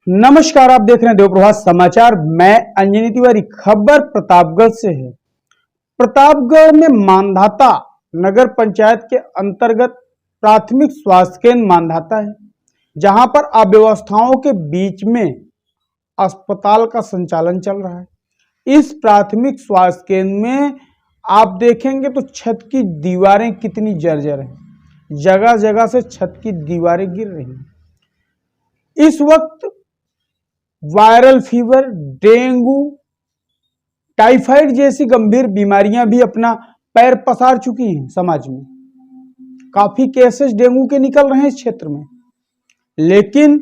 नमस्कार, आप देख रहे हैं देवप्रभात समाचार। मैं अंजनी तिवारी। खबर प्रतापगढ़ से है। प्रतापगढ़ में मांधाता नगर पंचायत के अंतर्गत प्राथमिक स्वास्थ्य केंद्र मांधाता है, जहां पर अव्यवस्थाओं के बीच में अस्पताल का संचालन चल रहा है। इस प्राथमिक स्वास्थ्य केंद्र में आप देखेंगे तो छत की दीवारें कितनी जर्जर हैं, जगह जगह से छत की दीवारें गिर रही हैं। इस वक्त वायरल फीवर, डेंगू, टाइफाइड जैसी गंभीर बीमारियां भी अपना पैर पसार चुकी हैं समाज में। काफी केसेस डेंगू के निकल रहे हैं इस क्षेत्र में, लेकिन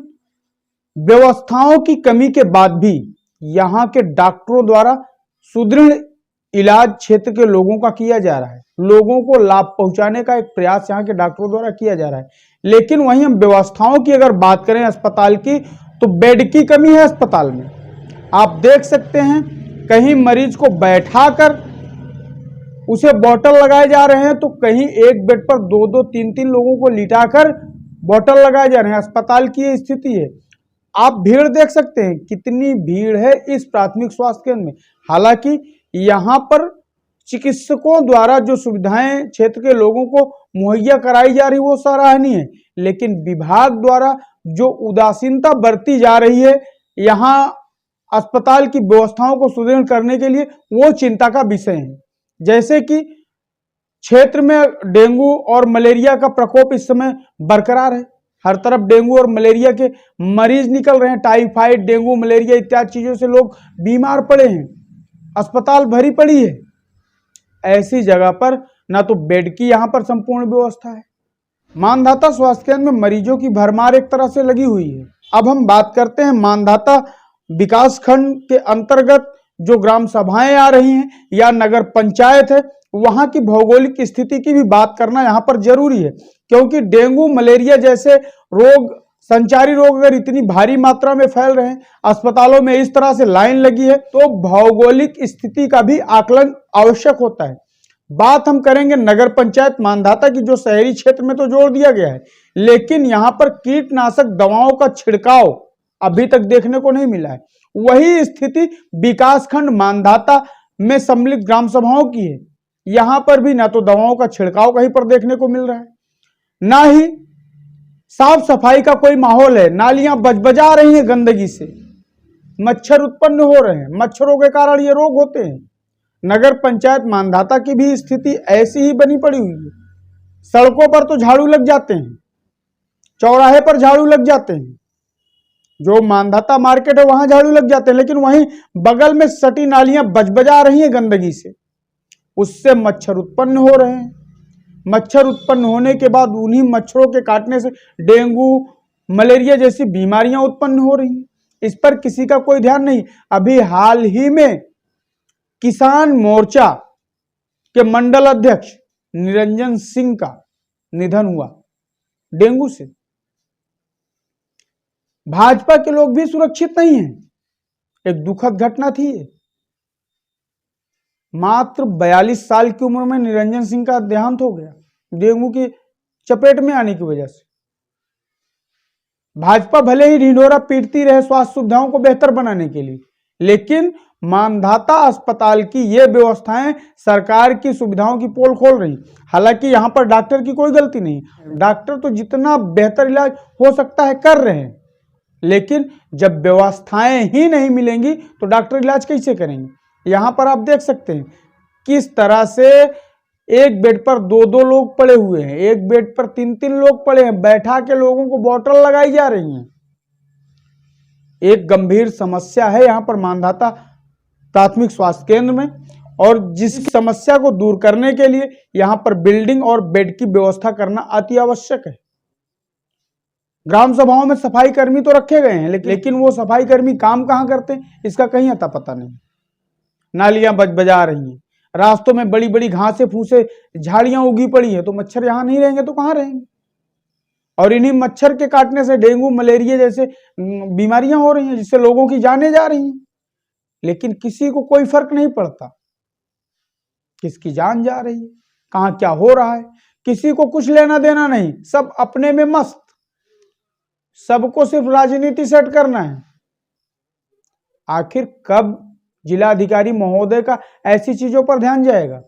व्यवस्थाओं की कमी के बाद भी यहां के डॉक्टरों द्वारा सुदृढ़ इलाज क्षेत्र के लोगों का किया जा रहा है। लोगों को लाभ पहुंचाने का एक प्रयास यहां के डॉक्टरों द्वारा किया जा रहा है। लेकिन वहीं हम व्यवस्थाओं की अगर बात करें अस्पताल की, तो बेड की कमी है अस्पताल में। आप देख सकते हैं कहीं मरीज को बैठाकर उसे बॉटल लगाए जा रहे हैं, तो कहीं एक बेड पर दो दो तीन तीन लोगों को लिटाकर बॉटल लगाए जा रहे हैं। अस्पताल की ये स्थिति है। आप भीड़ देख सकते हैं, कितनी भीड़ है इस प्राथमिक स्वास्थ्य केंद्र में। हालांकि यहां पर चिकित्सकों द्वारा जो सुविधाएं क्षेत्र के लोगों को मुहैया कराई जा रही वो सराहनीय है, लेकिन विभाग द्वारा जो उदासीनता बरती जा रही है यहां अस्पताल की व्यवस्थाओं को सुदृढ़ करने के लिए, वो चिंता का विषय है। जैसे कि क्षेत्र में डेंगू और मलेरिया का प्रकोप इस समय बरकरार है। हर तरफ डेंगू और मलेरिया के मरीज निकल रहे हैं। टाइफाइड, डेंगू, मलेरिया इत्यादि चीजों से लोग बीमार पड़े हैं। अस्पताल भरी पड़ी है। ऐसी जगह पर ना तो बेड की यहां पर संपूर्ण व्यवस्था है। मांधाता स्वास्थ्य केंद्र में मरीजों की भरमार एक तरह से लगी हुई है। अब हम बात करते हैं मांधाता विकास खंड के अंतर्गत जो ग्राम सभाएं आ रही हैं या नगर पंचायत है, वहां की भौगोलिक स्थिति की भी बात करना यहां पर जरूरी है, क्योंकि डेंगू, मलेरिया जैसे रोग, संचारी रोग अगर इतनी भारी मात्रा में फैल रहे हैं, अस्पतालों में इस तरह से लाइन लगी है, तो भौगोलिक स्थिति का भी आकलन आवश्यक होता है। बात हम करेंगे नगर पंचायत मांधाता की, जो शहरी क्षेत्र में तो जोड़ दिया गया है, लेकिन यहां पर कीटनाशक दवाओं का छिड़काव अभी तक देखने को नहीं मिला है। वही स्थिति विकासखंड मांधाता में सम्मिलित ग्राम सभाओं की है। यहां पर भी ना तो दवाओं का छिड़काव कहीं पर देखने को मिल रहा है, ना ही साफ सफाई का कोई माहौल है। नालियां बजबजा रही हैं गंदगी से, मच्छर उत्पन्न हो रहे हैं। मच्छरों के कारण ये रोग होते हैं। नगर पंचायत मांधाता की भी स्थिति ऐसी ही बनी पड़ी हुई है। सड़कों पर तो झाड़ू लग जाते हैं, चौराहे पर झाड़ू लग जाते हैं, जो मांधाता मार्केट है वहां झाड़ू लग जाते हैं, लेकिन वहीं बगल में सटी नालियां बजबजा रही हैं गंदगी से। उससे मच्छर उत्पन्न हो रहे हैं। मच्छर उत्पन्न होने के बाद उन्हीं मच्छरों के काटने से डेंगू, मलेरिया जैसी बीमारियां उत्पन्न हो रही हैं। इस पर किसी का कोई ध्यान नहीं। अभी हाल ही में किसान मोर्चा के मंडल अध्यक्ष निरंजन सिंह का निधन हुआ डेंगू से। भाजपा के लोग भी सुरक्षित नहीं हैं। एक दुखद घटना थी ये। मात्र 42 साल की उम्र में निरंजन सिंह का देहांत हो गया डेंगू की चपेट में आने की वजह से। भाजपा भले ही ढिंढोरा पीटती रहे स्वास्थ्य सुविधाओं को बेहतर बनाने के लिए, लेकिन मांधाता अस्पताल की ये व्यवस्थाएं सरकार की सुविधाओं की पोल खोल रही। हालांकि यहां पर डॉक्टर की कोई गलती नहीं। डॉक्टर तो जितना बेहतर इलाज हो सकता है कर रहे हैं, लेकिन जब व्यवस्थाएं ही नहीं मिलेंगी तो डॉक्टर इलाज कैसे करेंगे। यहां पर आप देख सकते हैं किस तरह से एक बेड पर दो दो लोग पड़े हुए हैं, एक बेड पर तीन तीन लोग पड़े हैं। बैठा के लोगों को बॉटल लगाई जा रही हैं। एक गंभीर समस्या है यहां पर मांधाता प्राथमिक स्वास्थ्य केंद्र में, और जिस समस्या को दूर करने के लिए यहां पर बिल्डिंग और बेड की व्यवस्था करना अति आवश्यक है। ग्राम सभाओं में सफाई कर्मी तो रखे गए हैं, लेकिन वो सफाई कर्मी काम कहां करते हैं इसका कहीं अता पता नहीं। नालियां बजबजा रही हैं, रास्तों में बड़ी बड़ी घासें फूसे झाड़ियां उगी पड़ी हैं, तो मच्छर यहां नहीं रहेंगे तो कहां रहेंगे। और इन्हीं मच्छर के काटने से डेंगू, मलेरिया जैसे बीमारियां हो रही हैं, जिससे लोगों की जानें जा रही हैं। लेकिन किसी को कोई फर्क नहीं पड़ता किसकी जान जा रही है, कहां क्या हो रहा है, किसी को कुछ लेना देना नहीं। सब अपने में मस्त, सबको सिर्फ राजनीति सेट करना है। आखिर कब जिलाधिकारी महोदय का ऐसी चीजों पर ध्यान जाएगा?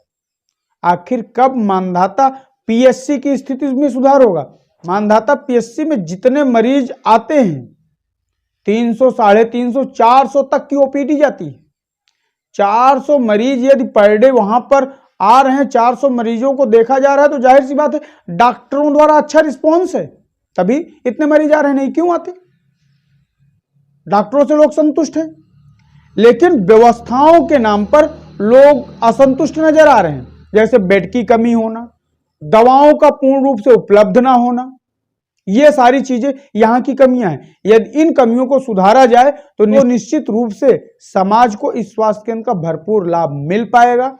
आखिर कब मानधाता पीएससी की स्थिति में सुधार होगा? मानधाता पीएससी में जितने मरीज आते हैं 300, 350, 400 तक की ओपीडी जाती है। 400 मरीज यदि पर डे वहां पर आ रहे हैं, 400 मरीजों को देखा जा रहा है, तो जाहिर सी बात है डॉक्टरों द्वारा अच्छा रिस्पॉन्स है, तभी इतने मरीज आ रहे हैं। नहीं क्यों आते? डॉक्टरों से लोग संतुष्ट हैं, लेकिन व्यवस्थाओं के नाम पर लोग असंतुष्ट नजर आ रहे हैं। जैसे बेड की कमी होना, दवाओं का पूर्ण रूप से उपलब्ध ना होना, ये सारी चीजें यहां की कमियां हैं। यदि इन कमियों को सुधारा जाए तो निश्चित रूप से समाज को इस स्वास्थ्य केंद्र का भरपूर लाभ मिल पाएगा।